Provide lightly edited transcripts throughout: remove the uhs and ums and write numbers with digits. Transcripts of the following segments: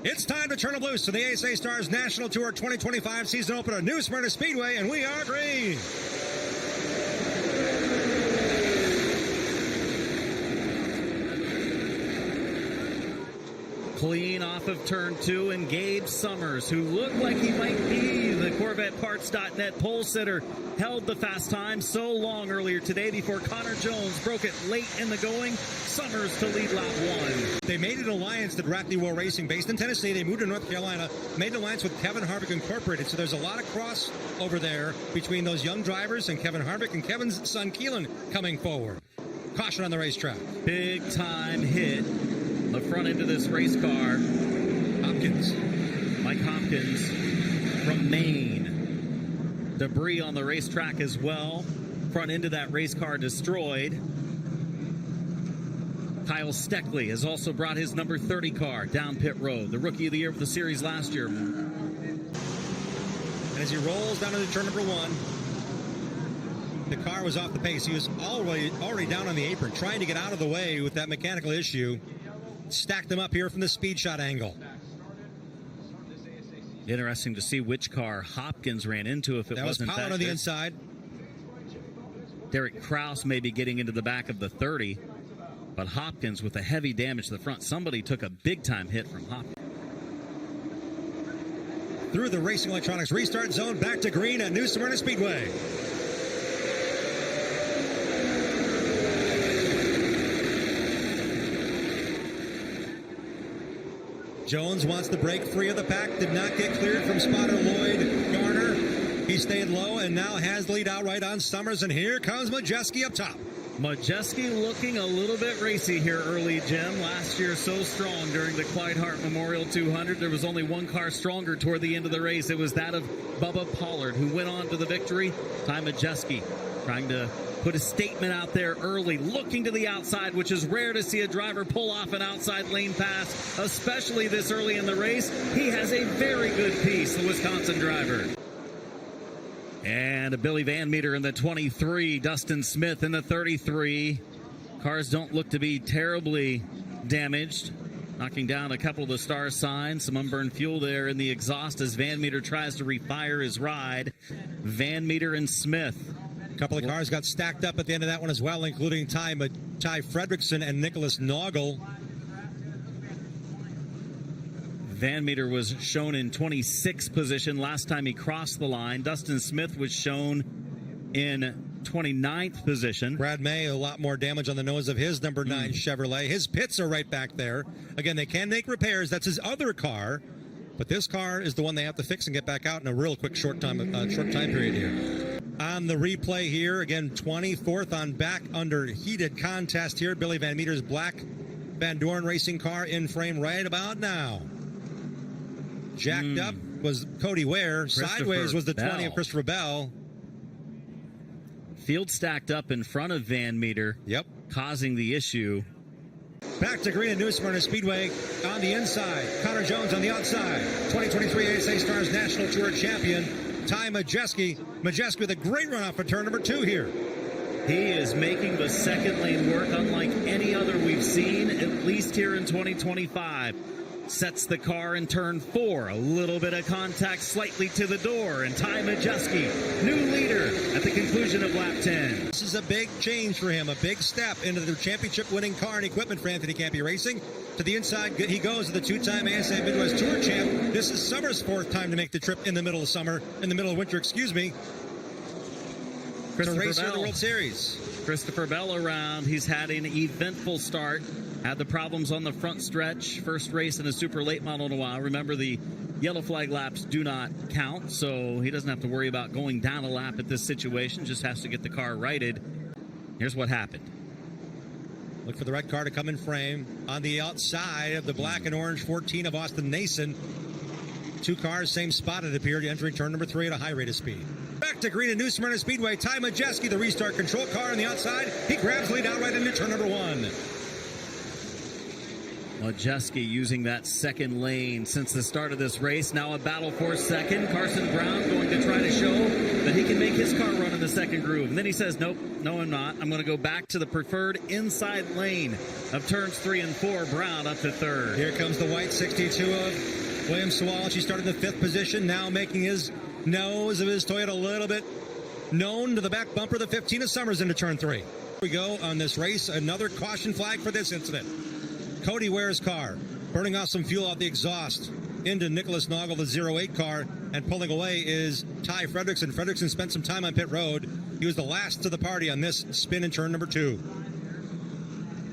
It's time to turn them loose to the ASA STARS National Tour 2025 season opener, New Smyrna Speedway, and we are green. Clean off of turn 2, and Gabe Summers, who looked like he might be the CorvetteParts.net pole sitter, held the fast time so long earlier today before Connor Jones broke it late in the going. Summers to lead lap 1. They made an alliance at Rackley War Racing, based in Tennessee. They moved to North Carolina, made an alliance with Kevin Harvick Incorporated. So there's a lot of cross over there between those young drivers and Kevin Harvick and Kevin's son Keelan coming forward. Caution on the racetrack. Big time hit. The front end of this race car. Mike Hopkins from Maine. Debris on the racetrack as well. Front end of that race car destroyed. Kyle Steckley has also brought his number 30 car down pit road, the rookie of the year of the series last year. And as he rolls down into turn number 1, the car was off the pace. He was already down on the apron, trying to get out of the way with that mechanical issue. Stacked them up here from the speed shot angle. Interesting to see which car Hopkins ran into if it wasn't Pollard on the inside. Derek Kraus may be getting into the back of the 30, but Hopkins with a heavy damage to the front. Somebody took a big-time hit from Hopkins. Through the Racing Electronics restart zone, back to green at New Smyrna Speedway. Jones wants to break free of the pack, did not get cleared from spotter Lloyd Garner. He stayed low and now has the lead outright on Summers, and here comes Majeski up top. Majeski looking a little bit racy here early, Jim. Last year so strong during the Clyde Hart Memorial 200. There was only one car stronger toward the end of the race. It was that of Bubba Pollard, who went on to the victory. Ty Majeski trying to put a statement out there early, looking to the outside, which is rare to see a driver pull off an outside lane pass, especially this early in the race. He has a very good piece, the Wisconsin driver. And a Billy Van Meter in the 23, Dustin Smith in the 33. Cars don't look to be terribly damaged. Knocking down a couple of the star signs, some unburned fuel there in the exhaust as Van Meter tries to refire his ride. Van Meter and Smith. A couple of cars got stacked up at the end of that one as well, including Ty Fredrickson and Nicholas Noggle. Van Meter was shown in 26th position last time he crossed the line. Dustin Smith was shown in 29th position. Brad May, a lot more damage on the nose of his number 9 Chevrolet. His pits are right back there. Again, they can make repairs. That's his other car. But this car is the one they have to fix and get back out in a real quick short time period here. On the replay here, again, 24th on back under heated contest here. Billy Van Meter's black Van Dorn racing car in frame right about now. Jacked up was Cody Ware. Sideways was the 20 of Christopher Bell. Field stacked up in front of Van Meter. Yep. Causing the issue. Back to green at New Smyrna Speedway on the inside. Connor Jones on the outside. 2023 ASA STARS National Tour champion, Ty Majeski. Majeski with a great run off for turn number 2 here. He is making the second lane work unlike any other we've seen, at least here in 2025. Sets the car in turn 4. A little bit of contact slightly to the door. And Ty Majeski, new leader at the conclusion of lap 10. This is a big change for him, a big step into the championship-winning car and equipment for Anthony Campy Racing. To the inside, he goes to the 2-time ASA Midwest Tour champ. This is Summers' 4th time to make the trip in the middle of winter, excuse me. To race here in the World Series. Christopher Bell around. He's had an eventful start. Had the problems on the front stretch. First race in a super late model in a while. Remember, the yellow flag laps do not count, so he doesn't have to worry about going down a lap at this situation. Just has to get the car righted. Here's what happened. Look for the red car to come in frame. On the outside of the black and orange 14 of Austin Nason. 2 cars, same spot it appeared, entering turn number 3 at a high rate of speed. Back to green at New Smyrna Speedway. Ty Majeski, the restart control car on the outside. He grabs lead outright into turn number 1. Majeski using that second lane since the start of this race. Now a battle for second. Carson Brown going to try to show that he can make his car run in the second groove. And then he says, nope, no, I'm not. I'm going to go back to the preferred inside lane of turns 3 and 4. Brown up to third. Here comes the white 62 of William Sawalich. He started in the 5th position, now making his nose of his Toyota a little bit known to the back bumper. The 15 of Summers into turn 3. Here we go on this race. Another caution flag for this incident. Cody Ware's car burning off some fuel out the exhaust into Nicholas Noggle, the 08 car, and pulling away is Ty Fredrickson. Fredrickson spent some time on pit road. He was the last to the party on this spin in turn number 2.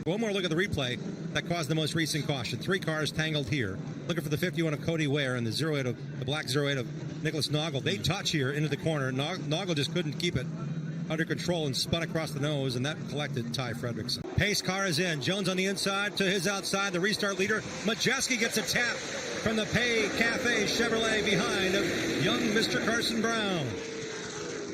One more look at the replay that caused the most recent caution. 3 cars tangled here. Looking for the 51 of Cody Ware and the 08 of the black 08 of Nicholas Noggle. They touch here into the corner. Noggle just couldn't keep it under control and spun across the nose, and that collected Ty Fredrickson. Pace car is in. Jones on the inside to his outside. The restart leader. Majeski gets a tap from the Pay Cafe Chevrolet behind of young Mr. Carson Brown.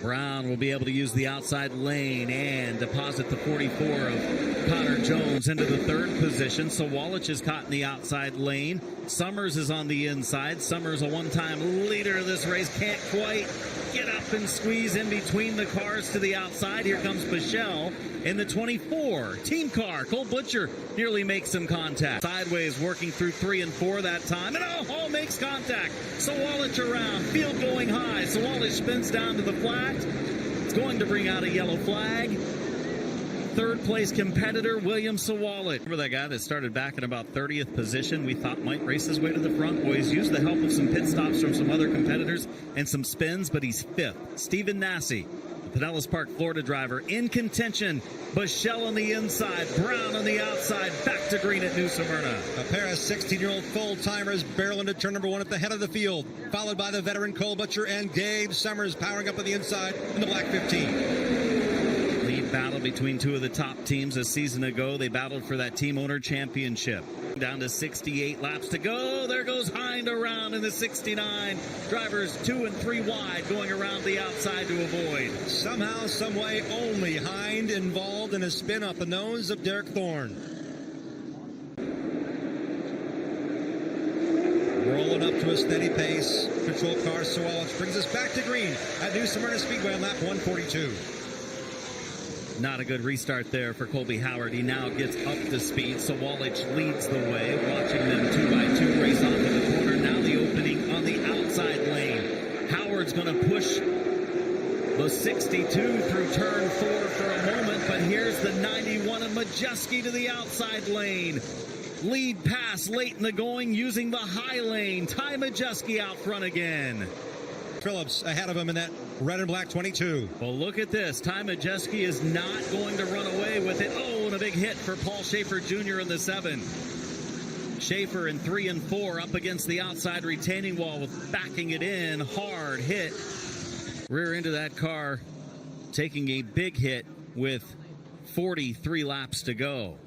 Brown will be able to use the outside lane and deposit the 44 of Connor Jones into the 3rd position. So Walich is caught in the outside lane. Summers is on the inside. Summers, a one-time leader of this race, can't quite get up and squeeze in between the cars to the outside. Here comes Michelle in the 24. Team car. Cole Butcher nearly makes some contact. Sideways working through 3 and 4 that time. And Hall makes contact. Sawalich around. Field going high. Sawalich spins down to the flat. It's going to bring out a yellow flag. 3rd place competitor, William Sawalich. Remember that guy that started back in about 30th position we thought might race his way to the front? Well, he's used the help of some pit stops from some other competitors and some spins, but he's 5th. Stephen Nassy, the Pinellas Park, Florida driver, in contention. Michelle on the inside, Brown on the outside, back to green at New Smyrna. A pair of 16-year-old full-timers barrel into turn number 1 at the head of the field, followed by the veteran Cole Butcher and Gabe Summers powering up on the inside in the black 15. Battle between 2 of the top teams. A season ago, they battled for that team owner championship. Down to 68 laps to go. There goes Hind around in the 69. Drivers 2 and 3 wide going around the outside to avoid. Somehow, some way, only Hind involved in a spin off the nose of Derek Thorne. Rolling up to a steady pace. Control car Sawalich brings us back to green at New Smyrna Speedway on lap 142. Not a good restart there for Colby Howard. He now gets up to speed. Sawalich leads the way, watching them 2 by 2 race off in the corner. Now the opening on the outside lane. Howard's going to push the 62 through turn 4 for a moment, but here's the 91 of Majeski to the outside lane. Lead pass late in the going using the high lane. Ty Majeski out front again. Phillips ahead of him in that red and black 22. Well, look at this. Ty Majeski is not going to run away with it. Oh, and a big hit for Paul Schaefer Jr. in the 7. Schaefer in 3 and 4 up against the outside retaining wall with backing it in. Hard hit. Rear into that car, taking a big hit with 43 laps to go.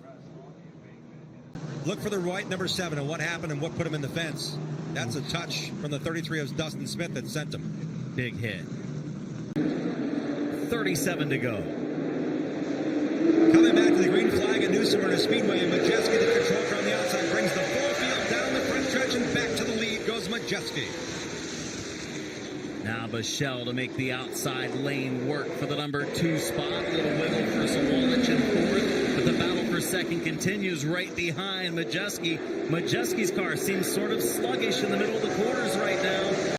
Look for the white number 7 and what happened and what put him in the fence. That's a touch from the 33 of Dustin Smith that sent him. Big hit. 37 to go. Coming back to the green flag at New Smyrna Speedway, and Majeski, the control car on the outside, brings the full field down the front stretch, and back to the lead goes Majeski. Now Michelle to make the outside lane work for the number 2 spot. A little wiggle for Sawalich in 4th, but the battle for second continues right behind Majeski. Majeski's car seems sort of sluggish in the middle of the corners right now.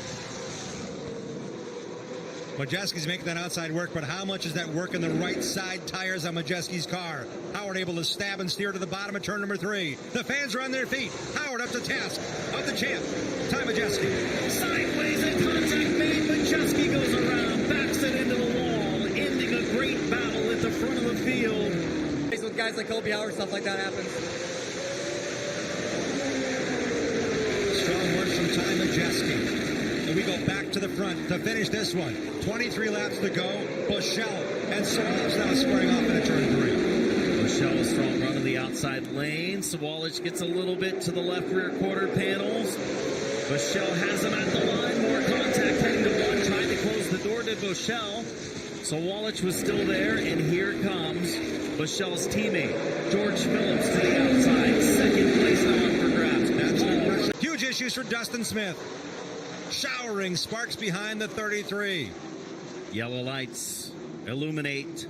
Majeski's making that outside work, but how much is that work in the right side tires on Majeski's car? Howard able to stab and steer to the bottom of turn number 3. The fans are on their feet. Howard up to task of the champ, Ty Majeski. Sideways and contact made. Majeski goes around, backs it into the wall, ending a great battle at the front of the field. With guys like Colby Howard, stuff like that happens. Strong work from Ty Majeski. And we go back to the front to finish this one. 23 laps to go. Bushell and Sawalich now squaring off into turn 3. Bushell, a strong run in the outside lane. Sawalich gets a little bit to the left rear quarter panels. Bushell has him at the line. More contact heading to 1. Trying to close the door to Bushell. Sawalich was still there, and here comes Michelle's teammate, George Phillips, to the outside. Second place now up for grabs. Huge issues for Dustin Smith. Showering sparks behind the 33. Yellow lights illuminate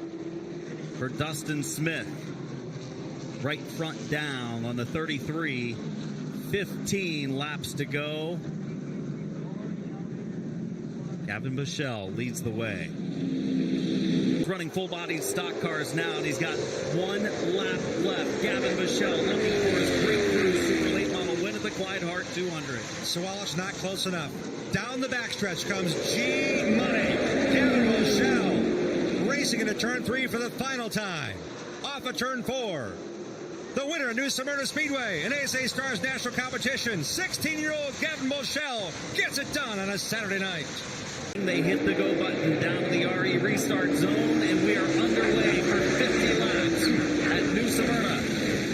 for Dustin Smith. Right front down on the 33. 15 laps to go. Gavin Michell leads the way. Running full-body stock cars now, and he's got 1 lap left. Gavin Michell looking for his breakthrough super late model win at the Clyde Hart 200. Sawallich's not close enough. Down the backstretch comes G Money. Gavin Michell racing into turn 3 for the final time. Off of turn 4. The winner of New Smyrna Speedway and ASA STARS National Competition, 16-year-old Gavin Michell gets it done on a Saturday night. They hit the go button down to the RE restart zone, and we are underway for 50 laps at New Smyrna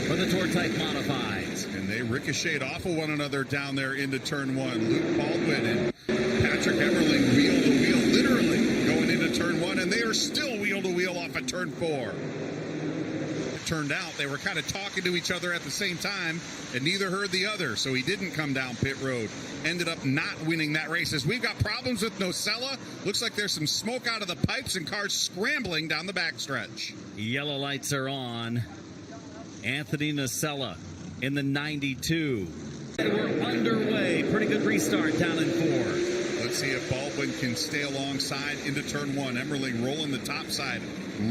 for the Tour Type Modifieds. And they ricocheted off of one another down there into turn 1. Luke Baldwin and Patrick Emmerling wheel to wheel, literally going into turn 1, and they are still wheel to wheel off of turn 4. Turned out they were kind of talking to each other at the same time, and neither heard the other, so he didn't come down pit road. Ended up not winning that race. As we've got problems with Nocella, looks like there's some smoke out of the pipes and cars scrambling down the backstretch. Yellow lights are on. Anthony Nocella in the 92. And we're underway. Pretty good restart down in 4. Let's see if Baldwin can stay alongside into turn 1. Emmerling rolling the top side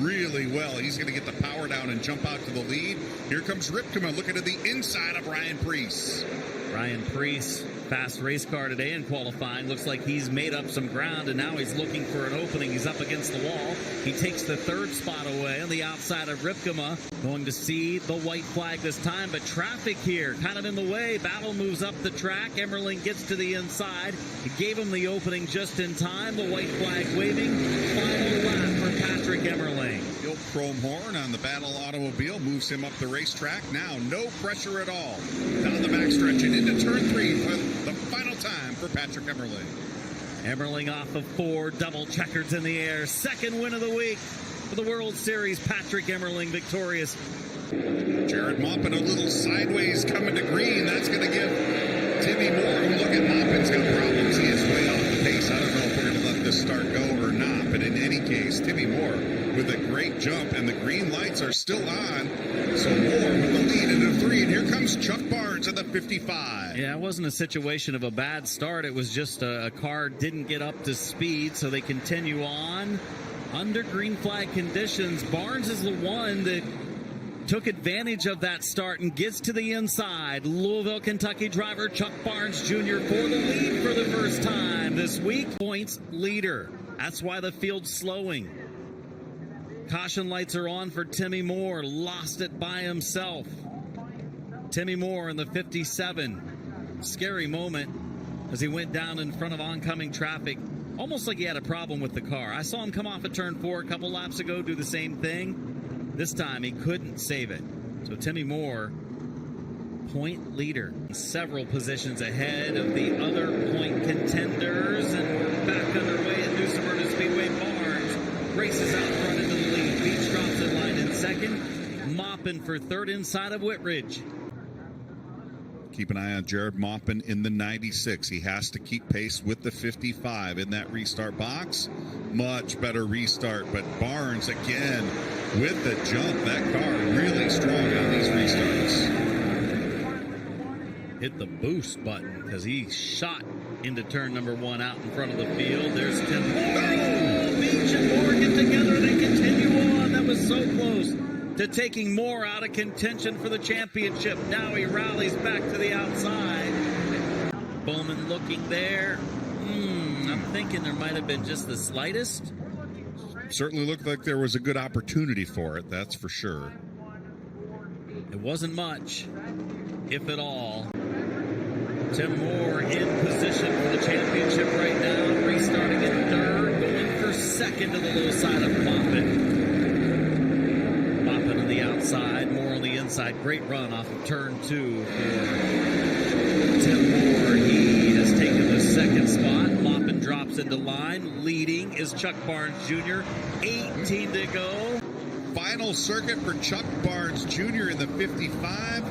really well. He's going to get the power down and jump out to the lead. Here comes Ripkema looking at the inside of Ryan Preece. Ryan Preece, fast race car today in qualifying. Looks like he's made up some ground, and now he's looking for an opening. He's up against the wall. He takes the 3rd spot away on the outside of Ripkema. Going to see the white flag this time, but traffic here kind of in the way. Battle moves up the track. Emmerling gets to the inside. He gave him the opening just in time. The white flag waving. Final lap for Patrick Emmerling. The old chrome horn on the Battle automobile moves him up the racetrack. Now no pressure at all. Down the backstretch and into turn 3 for the final time for Patrick Emmerling. Emmerling off of 4, double checkers in the air. 2nd win of the week for the World Series. Patrick Emmerling victorious. Jared Maupin a little sideways coming to green. That's going to give Timmy Moore, who look at Maupin's got problems. He is way off the pace. I don't know if we're going to let this start go or not, but in any case, Timmy Moore with a great jump, and the green lights are still on. So Moore with the lead into 3, and here comes Chuck Barnes at the 55. Yeah, it wasn't a situation of a bad start. It was just a car didn't get up to speed, so they continue on. Under green flag conditions, Barnes is the one that took advantage of that start and gets to the inside. Louisville, Kentucky driver Chuck Barnes Jr. for the lead for the first time this week. Points leader. That's why the field's slowing. Caution lights are on for Timmy Moore. Lost it by himself. Timmy Moore in the 57. Scary moment as he went down in front of oncoming traffic. Almost like he had a problem with the car. I saw him come off at turn 4 a couple laps ago, do the same thing. This time he couldn't save it. So Timmy Moore, point leader. Several positions ahead of the other point contenders. And we're back underway at New Smyrna Speedway. Barnes races out front into the lead. Beach drops in line in 2nd. Maupin for 3rd inside of Whitridge. Keep an eye on Jared Maupin in the 96. He has to keep pace with the 55 in that restart box. Much better restart, but Barnes again with the jump. That car really strong on these restarts. Hit the boost button because he shot into turn number 1 out in front of the field. There's Tim Moore. Oh, Beach and Moore get together. They continue on. That was so close to taking Moore out of contention for the championship. Now he rallies back to the outside. Bowman looking there. I'm thinking there might have been just the slightest. Certainly looked like there was a good opportunity for it, that's for sure. It wasn't much, if at all. Tim Moore in position for the championship right now. Restarting in 3rd, going for 2nd to the low side of Maupin. Maupin on the outside, Moore on the inside. Great run off of turn 2 for Tim Moore. He has taken the 2nd spot. Maupin drops into line. Leading is Chuck Barnes Jr. 18 to go. final circuit for Chuck Barnes Jr. in the 55,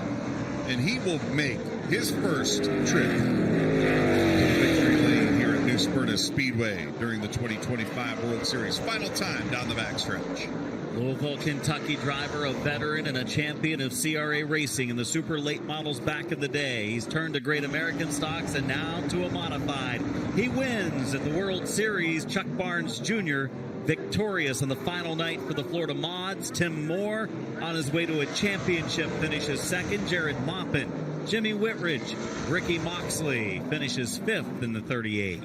and he will make his first trip to victory lane here at New Smyrna Speedway during the 2025 World Series. Final time down the backstretch. Louisville, Kentucky driver, a veteran and a champion of CRA racing in the super late models back in the day. He's turned to Great American stocks and now to a modified. He wins at the World Series. Chuck Barnes Jr. victorious on the final night for the Florida Mods. Tim Moore on his way to a championship finishes second. Jared Maupin, Jimmy Whitridge, Ricky Moxley finishes fifth in the 38.